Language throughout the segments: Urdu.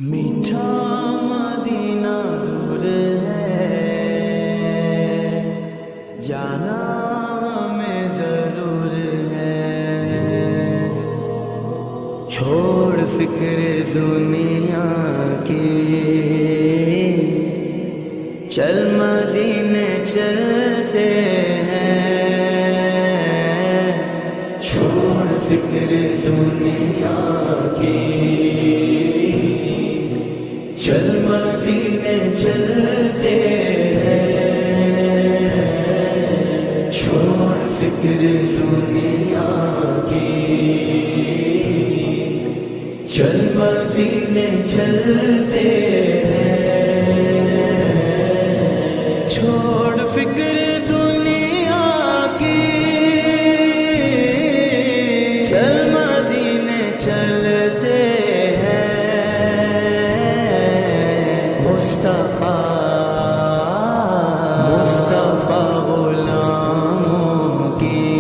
میٹھا مدینہ دور ہے، جانا ہمیں ضرور ہے، چھوڑ فکر دنیا کی، چل مدینے چلتے ہیں، چھوڑ فکر دنیا کی، چل مدینے چلتے ہیں، چھوڑ فکر دنیا کی، چل مدینے چلتے ہیں، چھوڑ فکر دنیا کی، چل مدینے چلتے مصطفیٰ غلاموں کی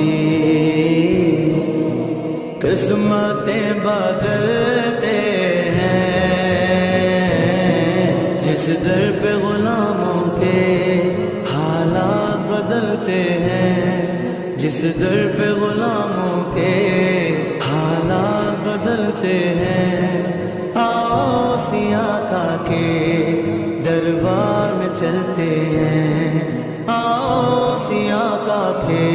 قسمتیں بدلتے ہیں، جس در پہ غلاموں کے حالات بدلتے ہیں، جس در پہ غلاموں کے حالات بدلتے ہیں، آؤ سیاقہ کے دربار میں چلتے ہیں، آؤ سیاقہ کے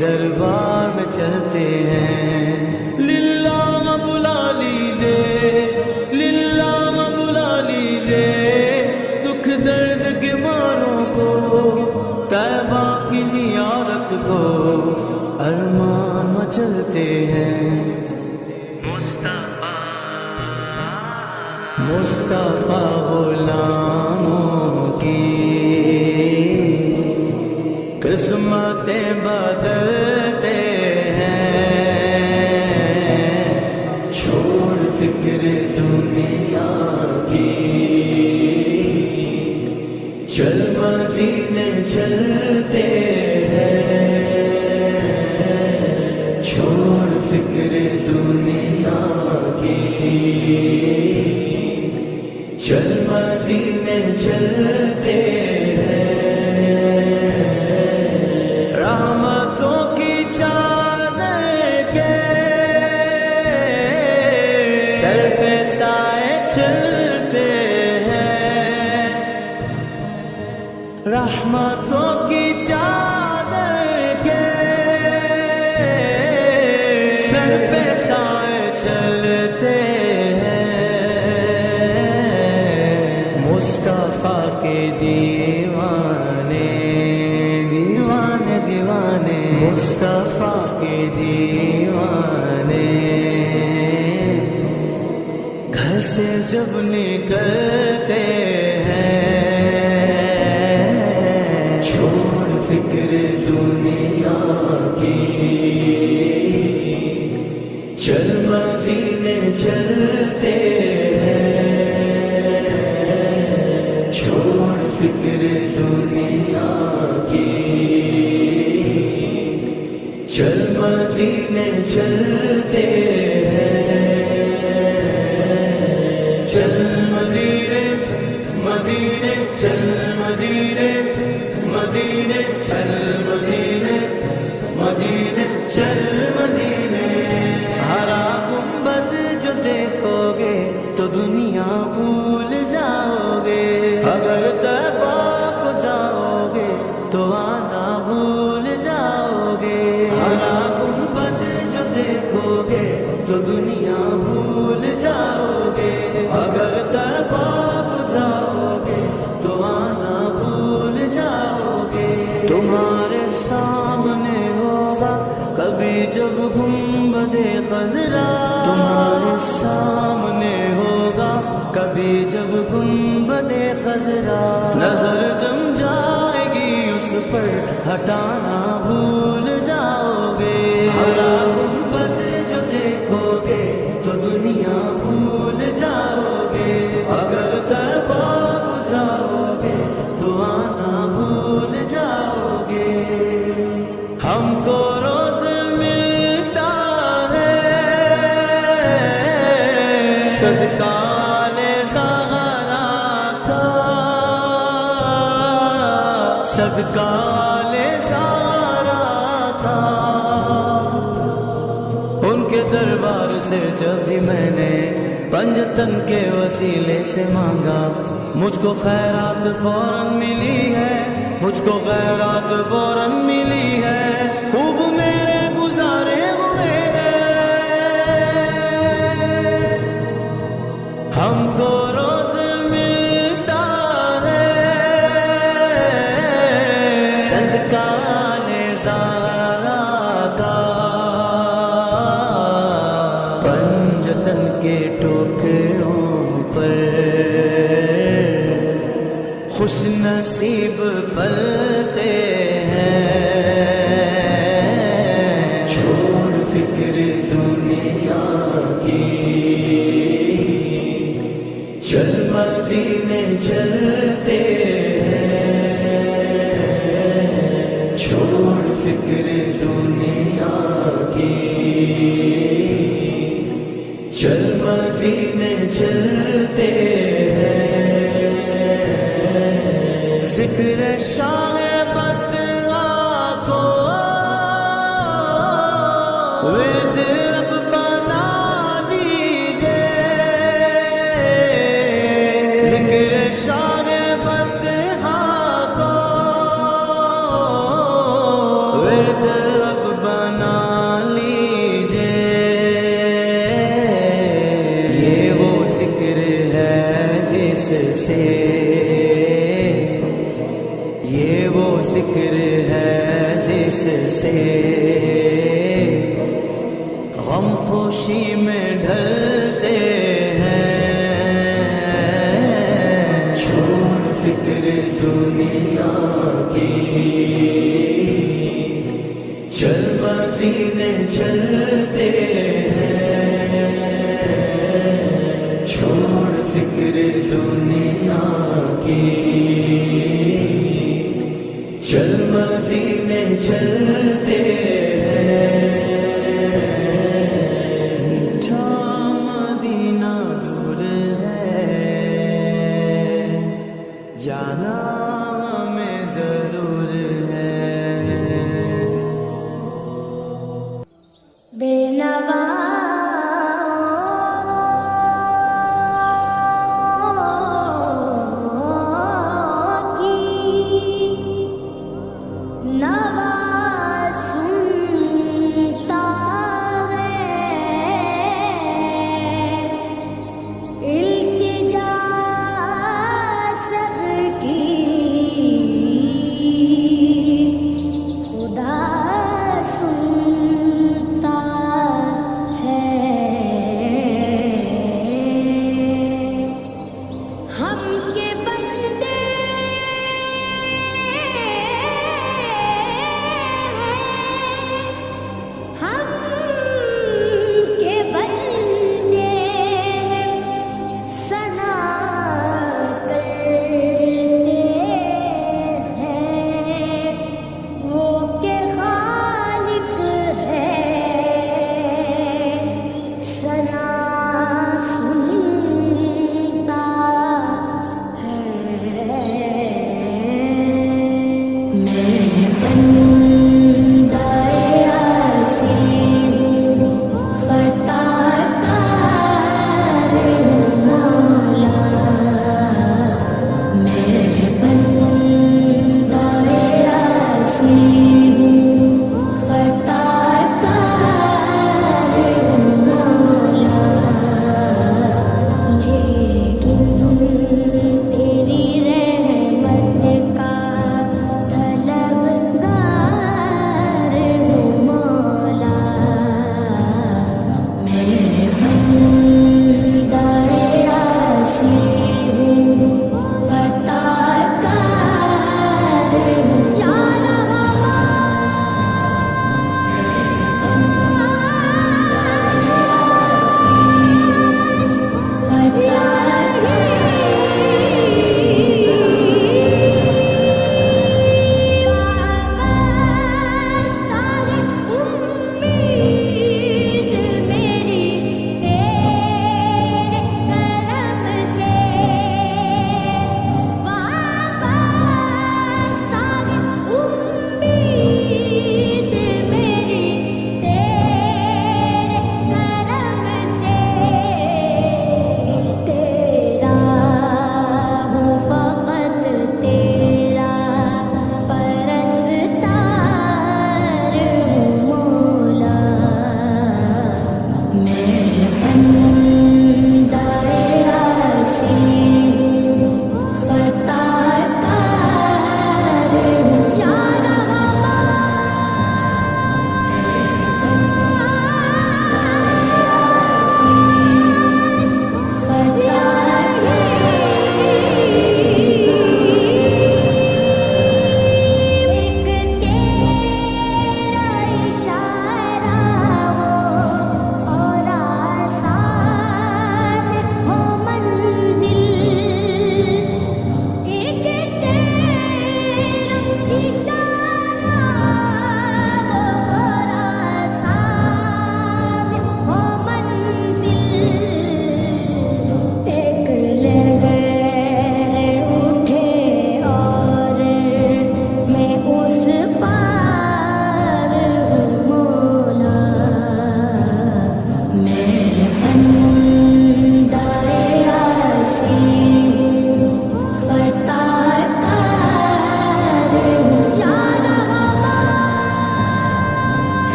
دربار میں چلتے ہیں، للہ بلا لیجئے، للہ بلا لیجئے، دکھ درد کے ماروں کو، طیبہ کی زیارت کو، ارمان مچلتے ہیں، مصطفیٰ غلاموں کی قسمتیں بدلتے ہیں، چھوڑ فکر دنیا کی، چل مدینے چلتے ہیں، چھوڑ فکر دنیا کی، چل مدینے چلتے ہیں، رحمتوں کی چادر کے سر پہ سائے چلتے ہیں، رحمتوں کی چادر کے سر پہ سائے چلتے ہیں، مصطفیٰ کے دیوانے دیوانے دیوانے، مصطفیٰ کے دیوانے، گھر سے جب نکلتے ہیں، چھوڑ فکر دنیا کی، چل مدینے چلتے ہیں، چھوڑ فکر دنیا کی، چل مدینے چلتے ہیں، چل مدینے مدینے، چل مدینے مدینے، چل مدینے مدینے، چل مدینے، ہرا گنبد جو دیکھو گے تو دنیا بھول جاؤ گے، اگر طیبہ کو جاؤ گے تو آنا بھول جاؤ گے، ہرا گنبد جو دیکھو گے تو دنیا بھول جاؤ گے، اگر طیبہ کو جاؤ گے تو آنا بھول جاؤ گے، تمہارے سامنے ہوگا کبھی جب گنبد خضرا، تمہارے سامنے ہوگا کبھی جب گنبد خضرا، نظر جم جائے گی اس پر ہٹانا بھول جاؤ گے، ہرا گنبد جو دیکھو گے تو دنیا بھول جاؤ گے، اگر طیبہ کو جاؤ گے تو آنا بھول جاؤ گے، ہم کو روز ملتا ہے صدقہ لے صدقہ والے سارا کا، ان کے دربار سے جب بھی میں نے پنجتن کے وسیلے سے مانگا، مجھ کو خیرات فوراً ملی ہے، مجھ کو خیرات فوراً ملی ہے، خوب میرے گزارے ہوئے ہم کو روز ملتا ہے صدقہ نظارہ کا، پنجتن کے ٹوکروں پر خوش نصیب پلتے ہیں، چھوڑ فکر دنیا کی، چل مدینے چلتے ہیں، چھوڑ فکر دنیا کی، چل مدینے چلتے ہیں، ذکر شاہ بدعا کو ورد اب بنا لیجئے، ذکر شاہ بدعا کو ورد اب بنا لیجئے، یہ وہ ذکر ہے جس سے، یہ وہ ذکر ہے جس سے غم خوشی میں ڈھلتے ہیں، چھوڑ فکر دنیا کی، چل مدینے چلتے ہیں، چھوڑ فکر دنیا کی، چل مدینے چلتے ہیں، میٹھا مدینہ دور ہے، جانا ہمیں ضرور ہے، بے نوا نوا سن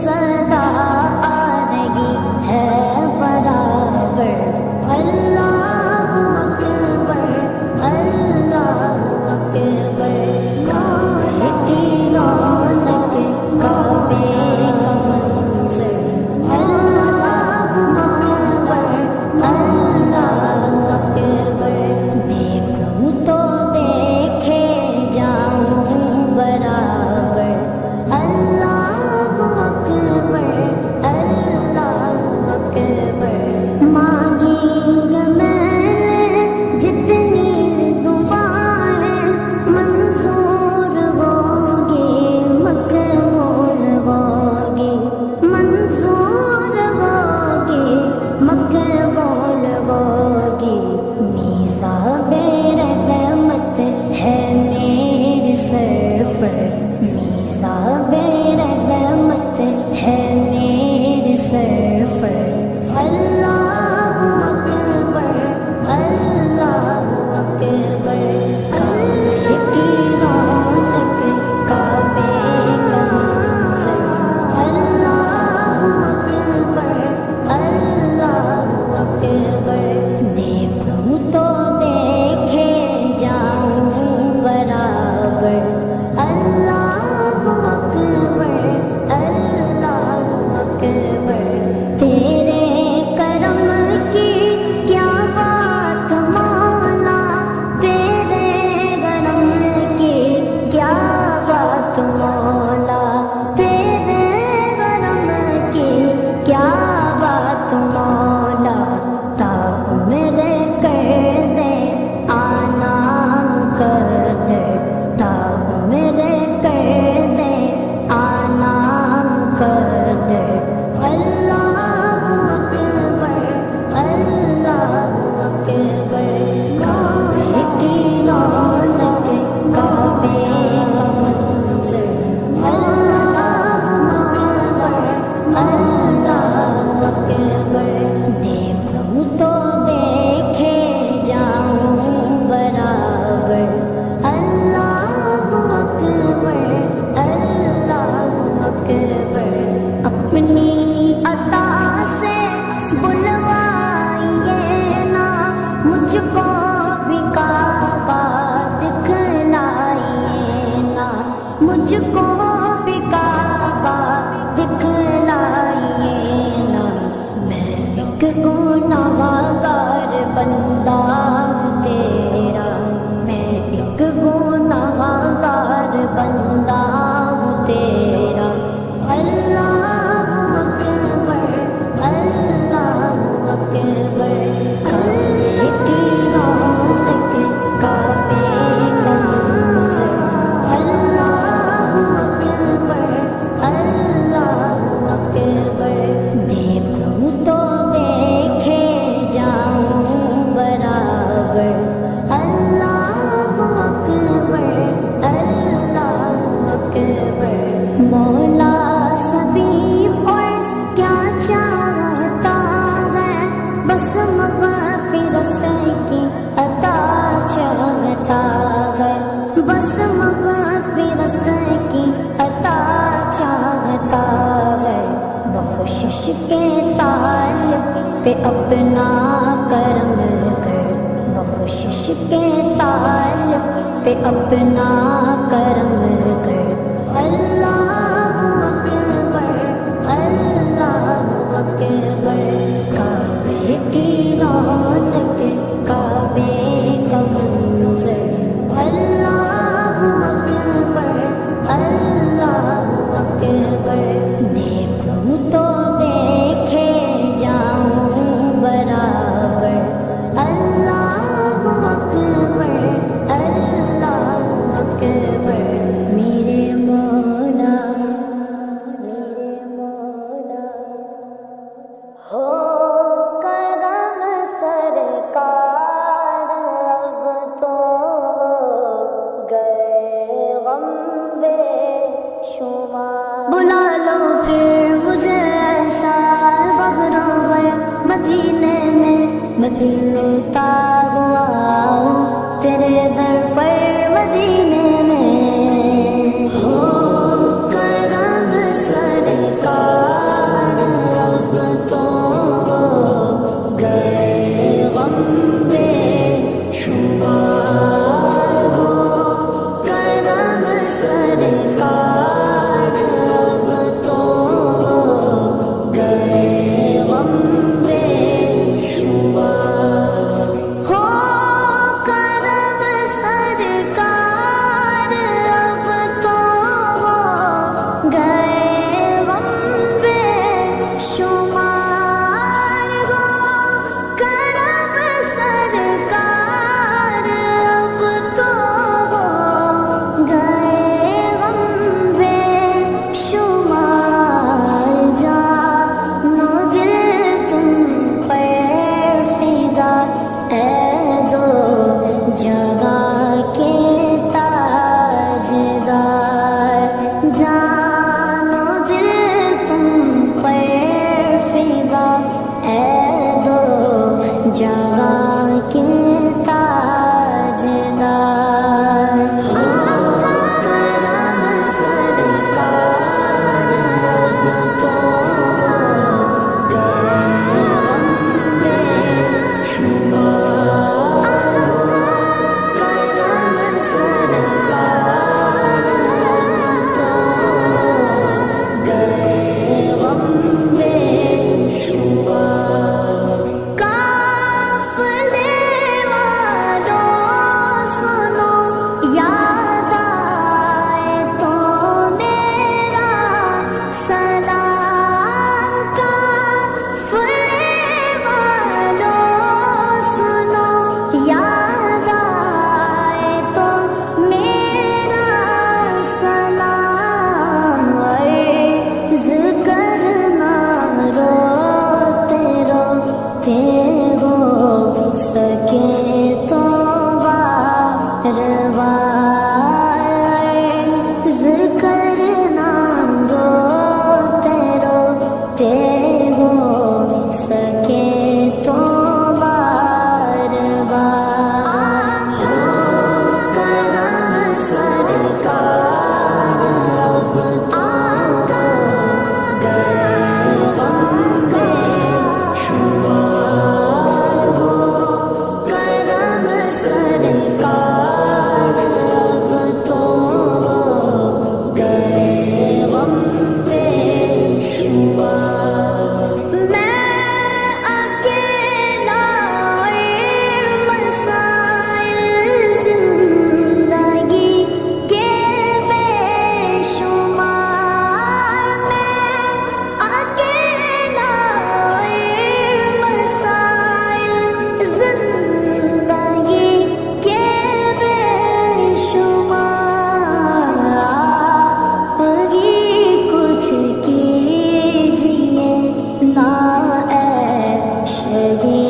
صدا آ رہی ہے برابر اللہ اکبر اللہ اکبر کعبے کی رونق کعبے کا منظر اللہ اکبر اللہ اکبر دیکھوں تو دیکھے جاؤں برابر اللہ اکبر اللہ اکبر مانگی گا میں نے جتنی دعائیں منظور ہوگی مقبول ہوگی منظور ہوگی مقبول ہوگی میثاق رحمت ہے میرے سر پر میثاق رحمت ہے میرے سر پر اللہ اکبر اللہ اکبر کعبے کی رونق کعبے کا منظر اللہ اکبر اللہ اکبر دیکھوں تو دیکھے جاؤں برابر اللہ اکبر اللہ اکبر تیرے کرم کی کیا بات مولا تیرے کرم کی کیا بات مولا تیرے کرم کی کیا بات مولا تاب میرے کر دے آنا مقدر تاب میرے کر دے آنا مقدر اللہ اکبر اللہ اکبر کعبے کی رونق کعبے کا منظر اللہ اکبر اللہ اکبر دیکھوں تو دیکھے جاؤں برابر اللہ اکبر اللہ اکبر اپنی عطا سے بلوائیے نا مجھ کو بھی کعبہ دکھلائیے نا مجھ کو بھی کعبہ دکھلائیے نا میں ایک گناہگار بندہ ہوں تیرا میں ایک گناہگار بندہ ہوں تیرا اللہ اکبر اللہ اکبر کعبے کی رونق کعبے کا منظر اللہ اکبر اللہ اکبر دیکھوں تو دیکھے جاؤں برابر اللہ اکبر اللہ اکبر مولا سبھی اور کیا چاہتا ہے بس مغفرت کی عطا چاہتا ہے بس مغفرت کی عطا چاہتا ہے بخشش کے طالب پہ اپنا کرم کر بخشش کے طالب پہ اپنا کرم کر اللہ اکبر اللہ اکبر کعبے کی رونق کعبے کا منظر اللہ اکبر اللہ اکبر دیکھوں تو دیکھے جاؤں برابر اللہ اکبر اللہ اکبر میرے مولا ہو کرم سرکار اب تو گئے غم بے شمار بلا لو پھر مجھے ایسا بغیر مدینے میں میں پھر روتا ہوا ہوں تیرے در پر مدینے میں ہو کرم سرکار سرکار اب تو گئے غم بے شمار ہو کرم سرکار اب تو گئے غم بے شمار ہو کرم سرکار اب تو گئے غم بے شمار جانو دل تم پر فدا ہے دو جگہ کے تاجدار جانو دل تم پر فدا ہے دو جگہ کے تاجدار کرم سرکار اب تو گئے غم بے شمار کرم سرکار اب تو گئے غم بے شمار قافلے والوں سنو یاد آئے تو میرا سلام قافلے والوں سنو یاد آئے تو میرا سلام عرض کرنا روتے روتے ہو سکے تو بار بار عرض کرنا روتے روتے ہو سکے تو بار بار کرم سرکار اب تو گئے غم بے شمار ہو کرم سرکار اب تو گئے غم بے شمار میں اکیلا مسائل زندگی کے بے شمار میں اکیلا مسائل زندگی کے بے شمار آپ ہی کچھ کیجیے نا شہی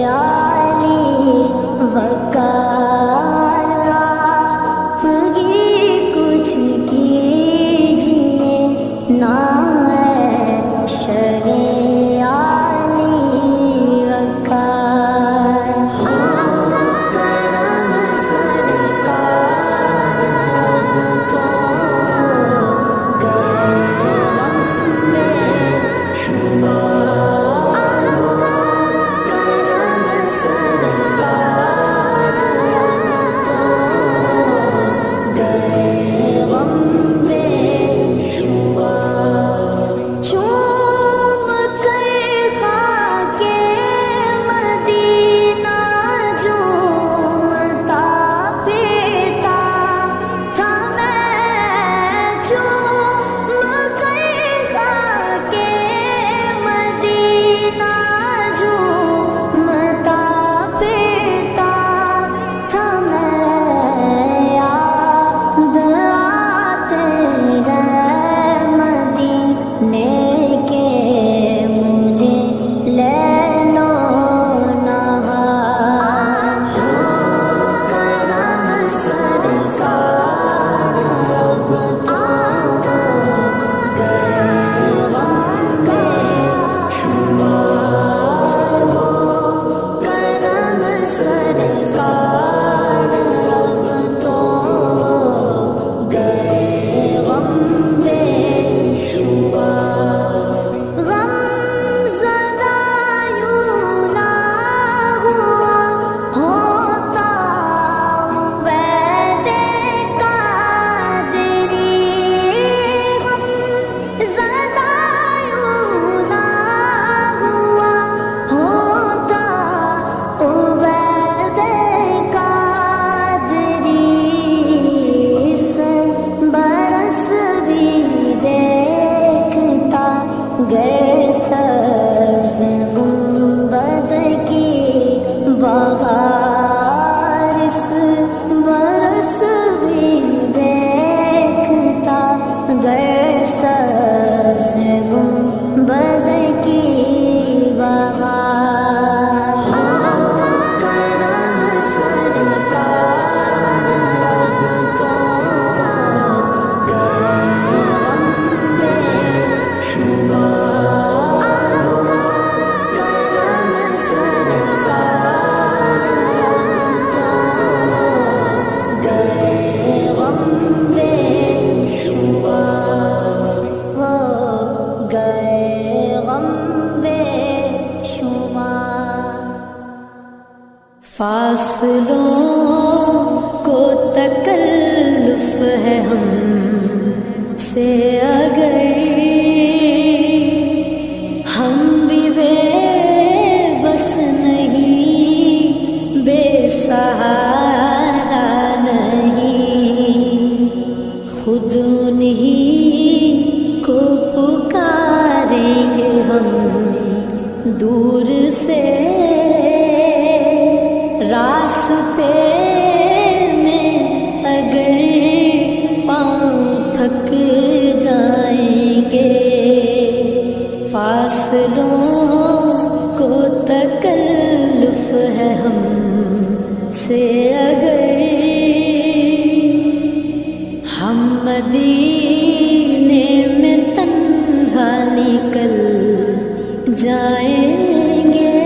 علی وقار آپ ہی کچھ کیجیے نا شہی علی وقار کرم سرکار اب تو گئے غم بے شمار کرم سرکار اب تو دور سے راستے میں اگر پاؤں تھک جائیں گے، فاصلوں کو تکلف ہے ہم سے اگر ہم مدینے میں تنہا نکل جائیں گے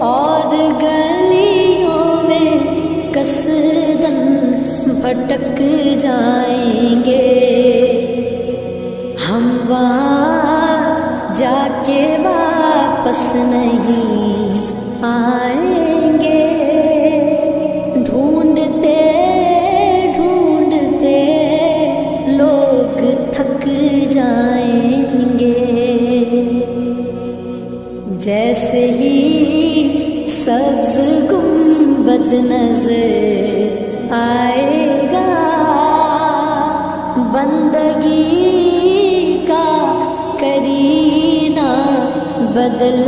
اور گلیوں میں کثرن بھٹک جائیں گے، ہم وہاں جا کے واپس نہیں آئیں گے، ڈھونڈتے ڈھونڈتے لوگ تھک جائیں گے، جیسے ہی سبز گنبد نظر آئے گا، بندگی کا کرینہ بدل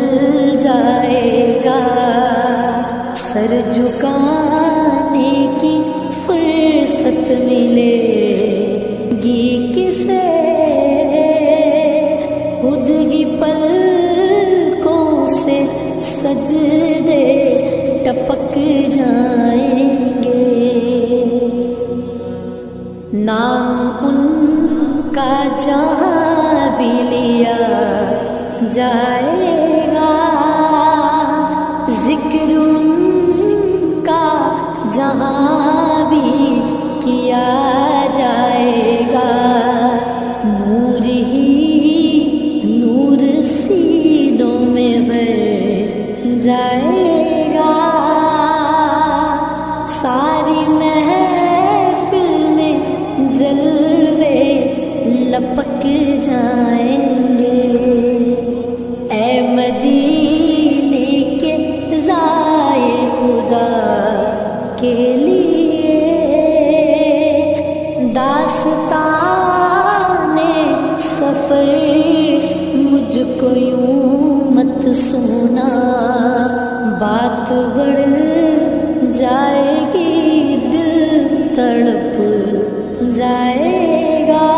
جائے گا، سر جھکانے کی فرصت ملے گی کسے، خود ہی پلکوں سے سجدے ٹپک جائیں گے، نام ان کا جہاں بھی لیا جائے گا، ذکر ان کا جہاں بھی کیا جائے گا، نور ہی نور سینوں میں بھر جائے گا، ساری محفل میں جلوے لپک جائیں گے، اے مدینے کے زائر خدا کے لیے داستان سفر مجھ کو یوں مت سونا، بات بڑھ جائے گی دل تڑپ جائے گا،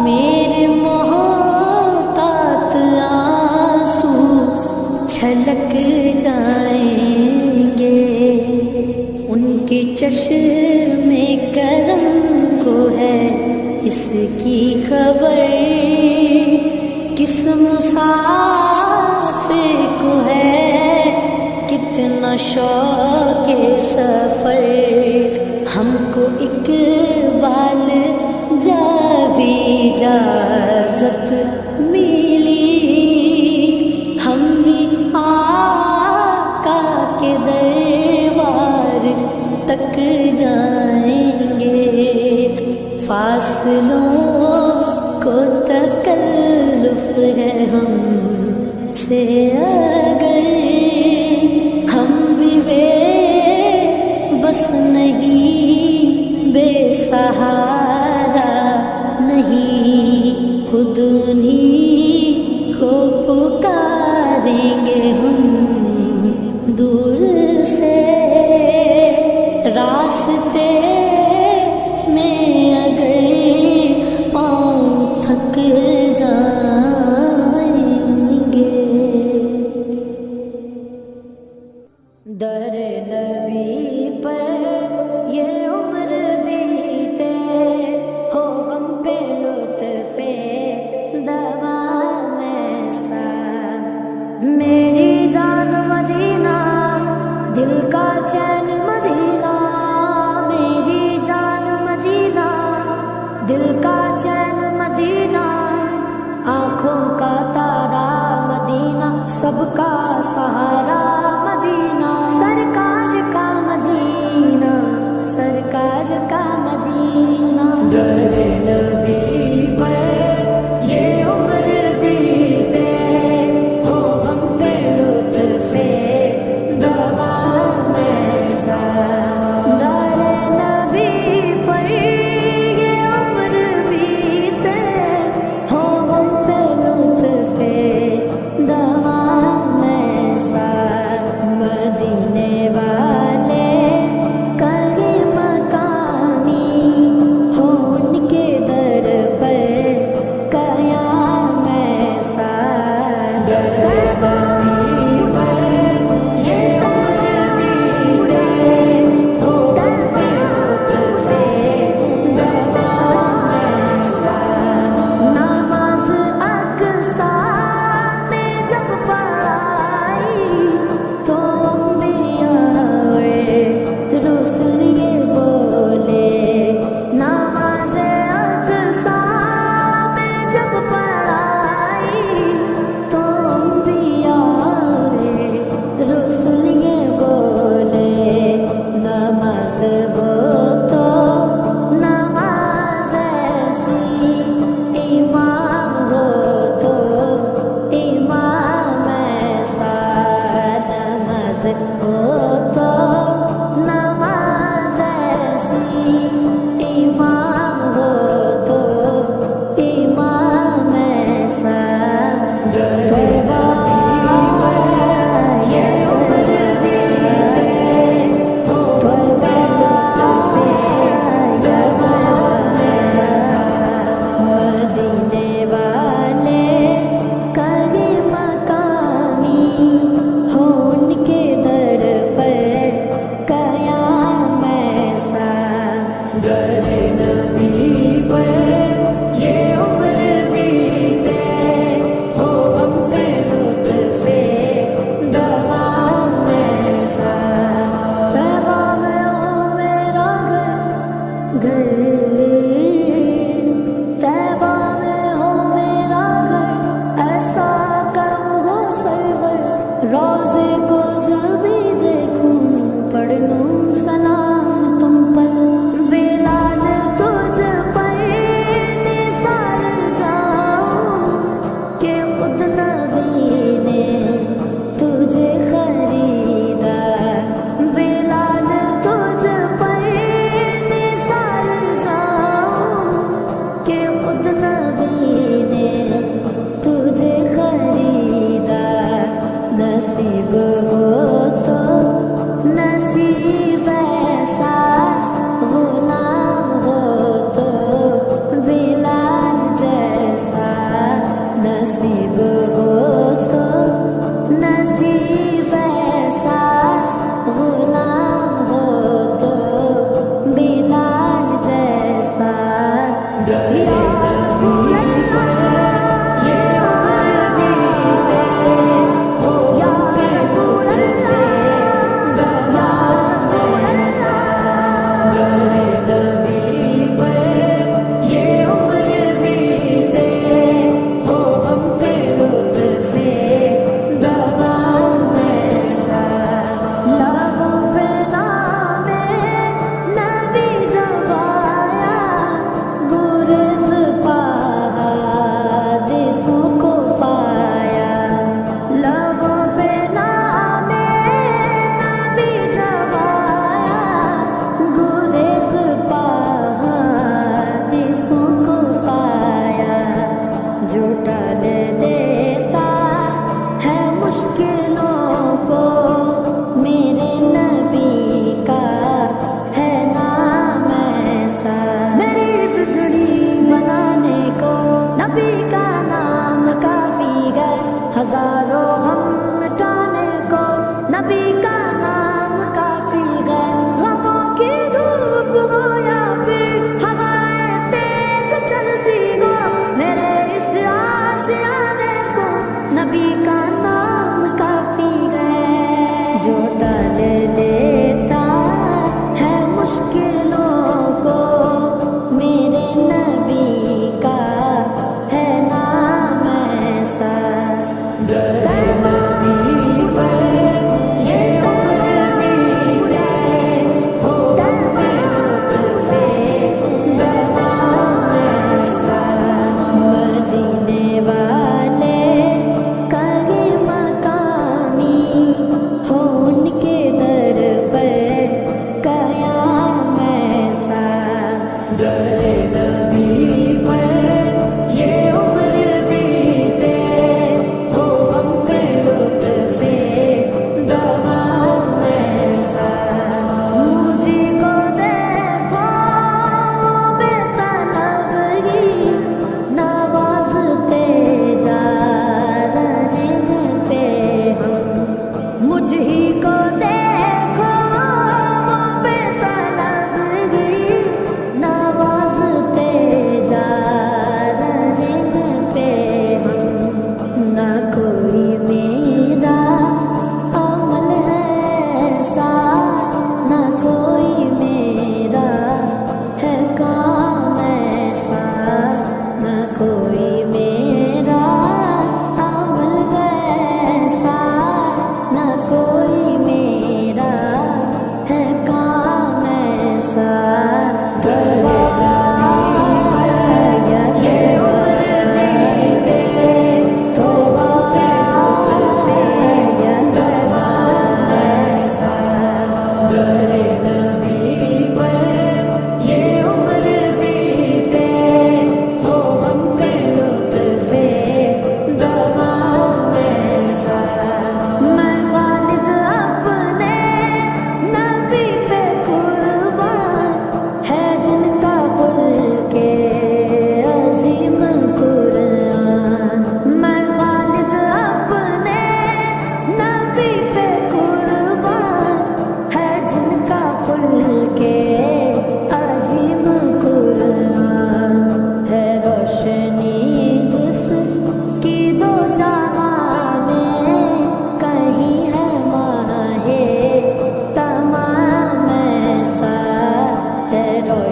میرے محتاط آنسو چھلک جائیں گے، ان کے چشم کرم کو ہے اس کی خبر، کس مسافر کو ہے کتنا شوق سفر، ہم کو اقبال جا بھی اجازت ملی، ہم بھی آقا کے دربار تک جائیں گے، فاصلوں کو تکلف ہے ہم سے اگر ہم بھی بے بس نہیں، بے سہارا نہیں، خود انہیں کو پکاریں گے ہم دور سے، راستے میں اگر پاؤں تھک جائیں گے، در نبی پر یہ عمر بیتے، ہو غم پہ لطف دوام ایسا، میری جان مدینہ دل کا چین مدینہ، میری جان مدینہ دل کا چین مدینہ، آنکھوں کا تارا مدینہ، سب کا سہارا مدینہ، سرکار کا مدینہ، سرکار کا مدینہ، در نبی پر یہ عمر بیتے، ہو ہم پہ لطف دوام ایسا، در نبی پر یہ عمر بیتے، ہو ہم پہ لطف گھر طیبہ میں ہو میرا گھر ایسا کرم ہو سرور روزے کو جب بھی دیکھوں پڑھ لوں سلام تم پر بلال تجھ پر نثار جاؤں کہ خود نبی نے تجھے خریدا بلال تجھ پر نثار جاؤں کہ خود نبی نے تجھے خریدا نصیب ہو تو نصیب ایسا غلام ہو تو بلال جیسا نصیب ہو تو نصیب ایسا غلام ہو تو بلال جیسا یا رسول اللہ ہزاروں غم مٹانے کو نبی کا نام کافی ہے غموں کی دھوپ ہو یا پھر ہوائیں تیز چلتی ہو میرے اس آشیانے کو نبی کا نام کافی ہے جو ٹال دیتا ہے مشکلوں کو میرے نبی کا ہے نام ایسا نواز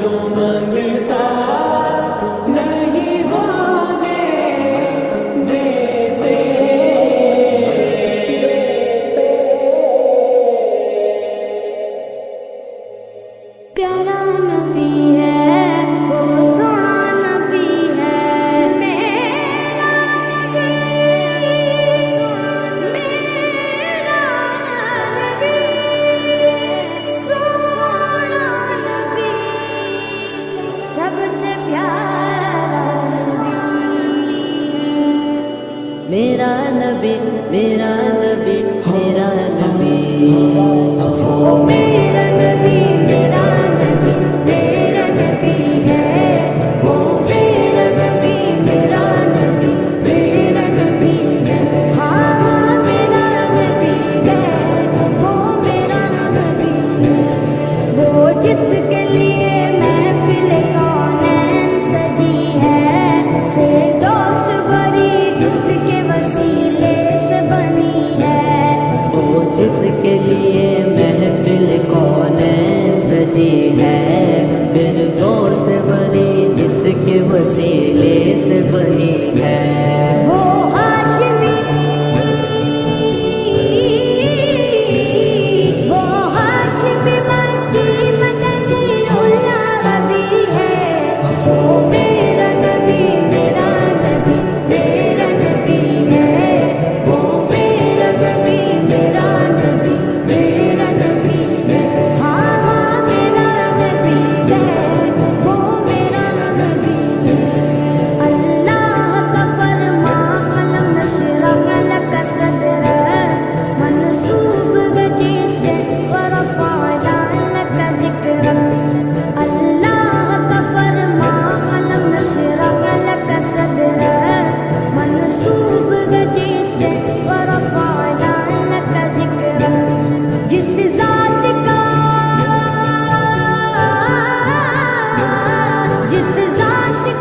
جو مانگتا نہیں ہونے دیتے. پیارا نبی ہے وہ سونا نبی ہے میرا نبی میرا نبی سونا نبی سب سے پیارا نبی. میرا نبی میرا نبی میرا نبی وہ میرا نبی میرا نبی میرا نبی ہے وہ میرا نبی میرا نبی میرا نبی ہے. ہاں میرا نبی ہے وہ میرا نبی ہے وہ جس کے لیے محفل کونین سجی ہے فردوس بری جس کے وسیلے سے بنی ہے وہ جس کے لیے محفل کونین سجی ہے فردوس بری جس کے وسیلے سے بنی ہے. وہ ہاشمی مکی مدنی العربی ہے وہ میرا نبی میرا نبی میرا نبی ہے وہ میرا نبی میرا نبی میرا نبی ہے. ہاں میرا نبی ہے وہ میرا نبی ہے. اللہ کا فرما قلم نشرح لک صدرک منصوب گجی سے ورفعنا لک ذکرک. اللہ کا فرما قلم نشرح لک صدرک منصوب گجی سے ورفعنا لک ذکرک. جس ذات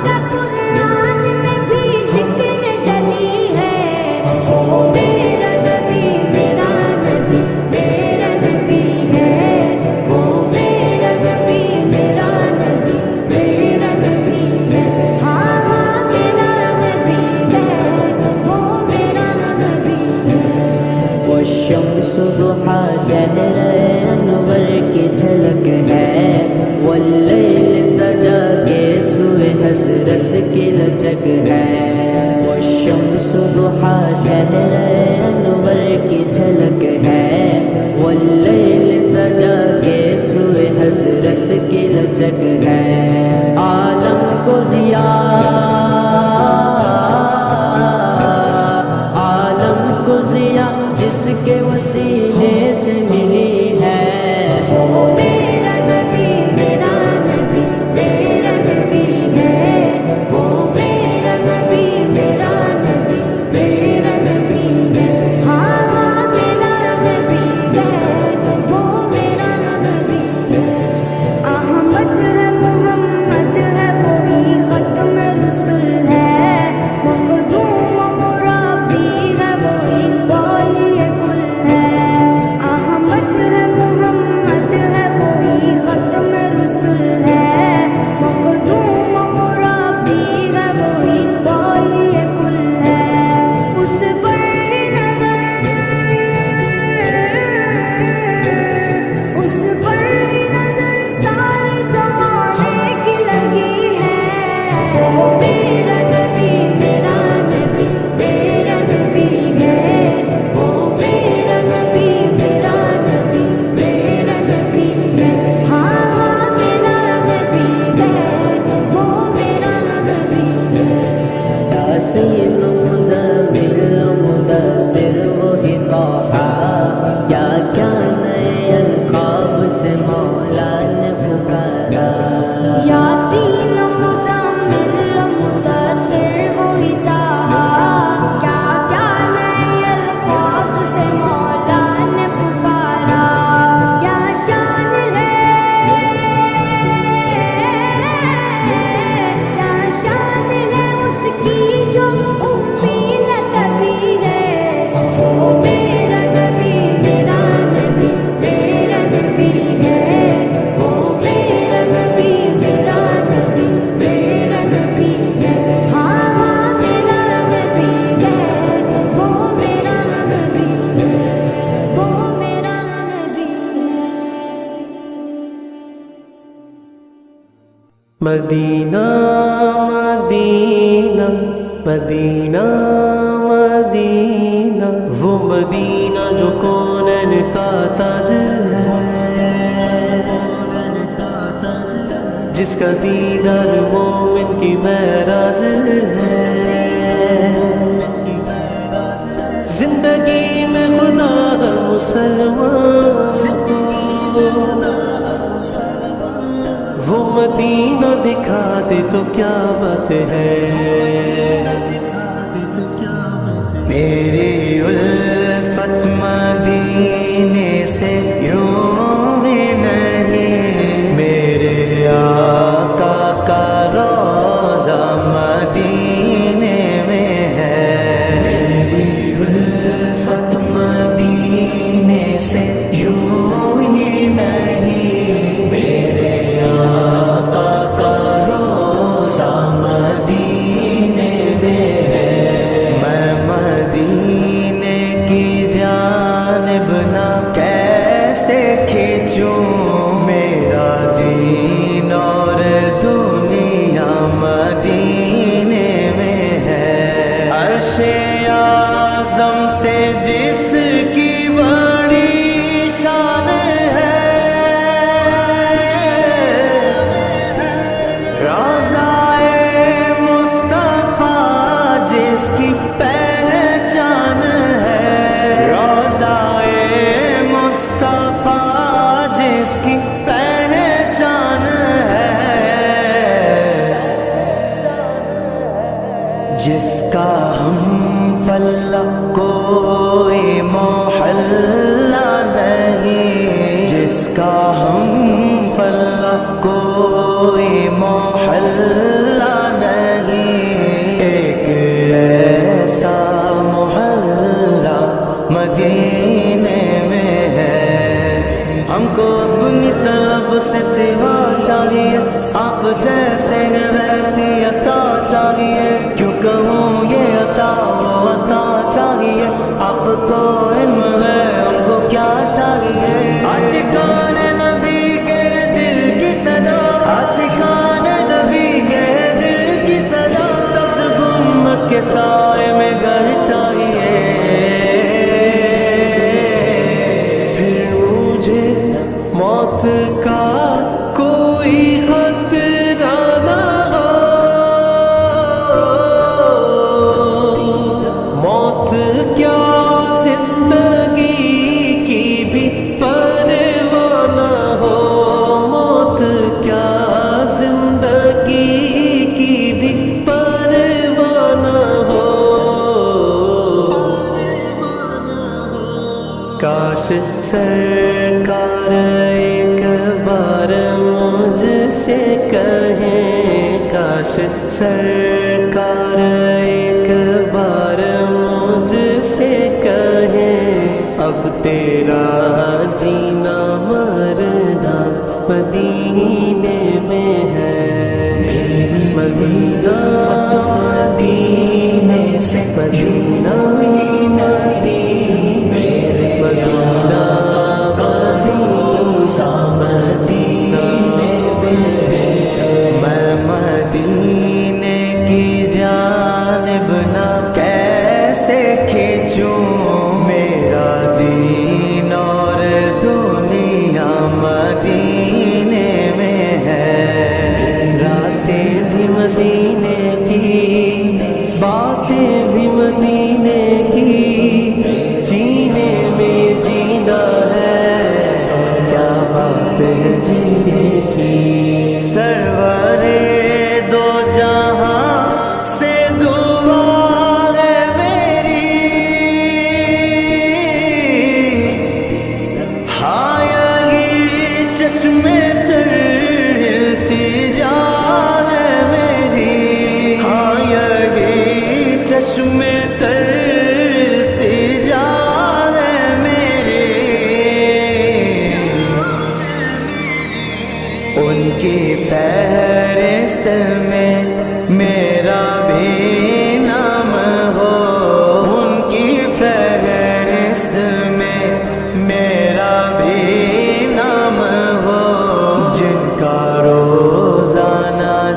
کا قرآن میں بھی ذکر جلی ہے وہ میرا نبی میرا نبی میرا نبی ہے وہ میرا نبی میرا نبی میرا نبی ہے. ہاں میرا نبی ہے وہ میرا نبی ہے. وہ شمس ضحیٰ چہرہ انور کی جھلک ہے واللیل سجا کے سوئے حسرت کی لچک ہے. وہ شمس ضحیٰ چہرہ انور کی جھلک ہے واللیل سجا کے سوئے حسرت کی لچک ہے. عالم کو ضیا عالم کو ضیا جس کے وسیلے سے ملی ہے. وہ میرا نبی میرا نبی میرا نبی ہے وہ میرا نبی میرا نبی میرا نبی ہے. ہاں میرا نبی ہے وہ میرا نبی ہے. احمد ہے محمد ہے وہی ختم رسول مدینہ مدینہ مدینہ مدینہ، وہ مدینہ جو کونین کا تاج ہے، جس کا دیدار مومن کی معراج ہے۔ زندگی میں خدا ہر مسلمان وہ مدینہ دکھا دے تو کیا بات ہے، میری الفت مدینے سے یوں ہی نہیں، میرے آقا کا روضہ مدینے میں ہے، میری الفت مدینے سے یوں ہی نہیں، میرے آقا کا روضہ مدینے میں ہے، میں مدینے کی جانب نہ کیسے کھینچوں، میرا دین اور دنیا مدینے میں ہے، عرش اعظم سے جس کی بڑی شان ہے، روضہ مصطفیٰ جس کی پہچان ہے، روضہ مصطفیٰ جس کی پہچان ہے، جس کا ہم پلہ کوئی محلہ نہیں، جس کا ہم پلہ کوئی محلہ نہیں، ایک ایسا محلہ مدینے میں ہے، ہم کو اپنی طرف سے سوا چاہیے، آپ جیسے ویسی عطا چاہیے، کیوں کہوں یہ عطا وہ عطا چاہیے، آپ کو علم ہے ہم کو کیا چاہیے، عاشقان نبی کے دل کی صدا، عاشقان نبی کے دل کی صدا، سبز گنبد کے سائے میں گھر چاہیے، پھر مجھے موت کا کوئی خطرہ نہ ہو، موت کیا زندگی کی بھی پرواہ نہ ہو، موت کیا زندگی کی بھی پرواہ نہ ہو، کاش سرکار ایک بار مجھ سے کہیں، کاش سرکار ایک بار مجھ سے کہیں، اب تیرا جینا مرنا مدینے میں ہے، مدینہ مدینے سے مدینہ مدینے کی جانب نہ کیسے کھینچوں، میرا دین اور دنیا مدینے میں ہے، راتیں بھی مدینے کی، باتیں بھی مدینے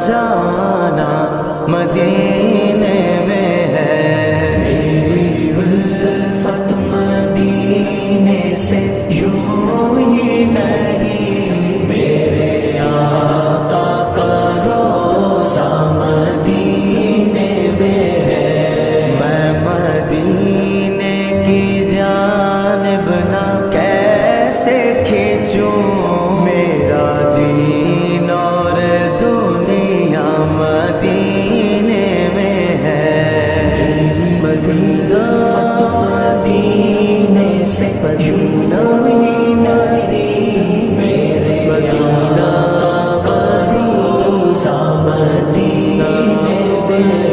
جانا مدینے میں ہے، میری الفت مدینے سے یوں ہی نہیں، میرے آقا کا روضہ مدینے میں ہے، میں مدینے کی جانب نہ کیسے کھینچوں، میرا دین اور دنیا مدینے میں ہے، مدینہ مدینے سے یوں ہی نہیں، میرے مدینہ کا روضہ مدینے میں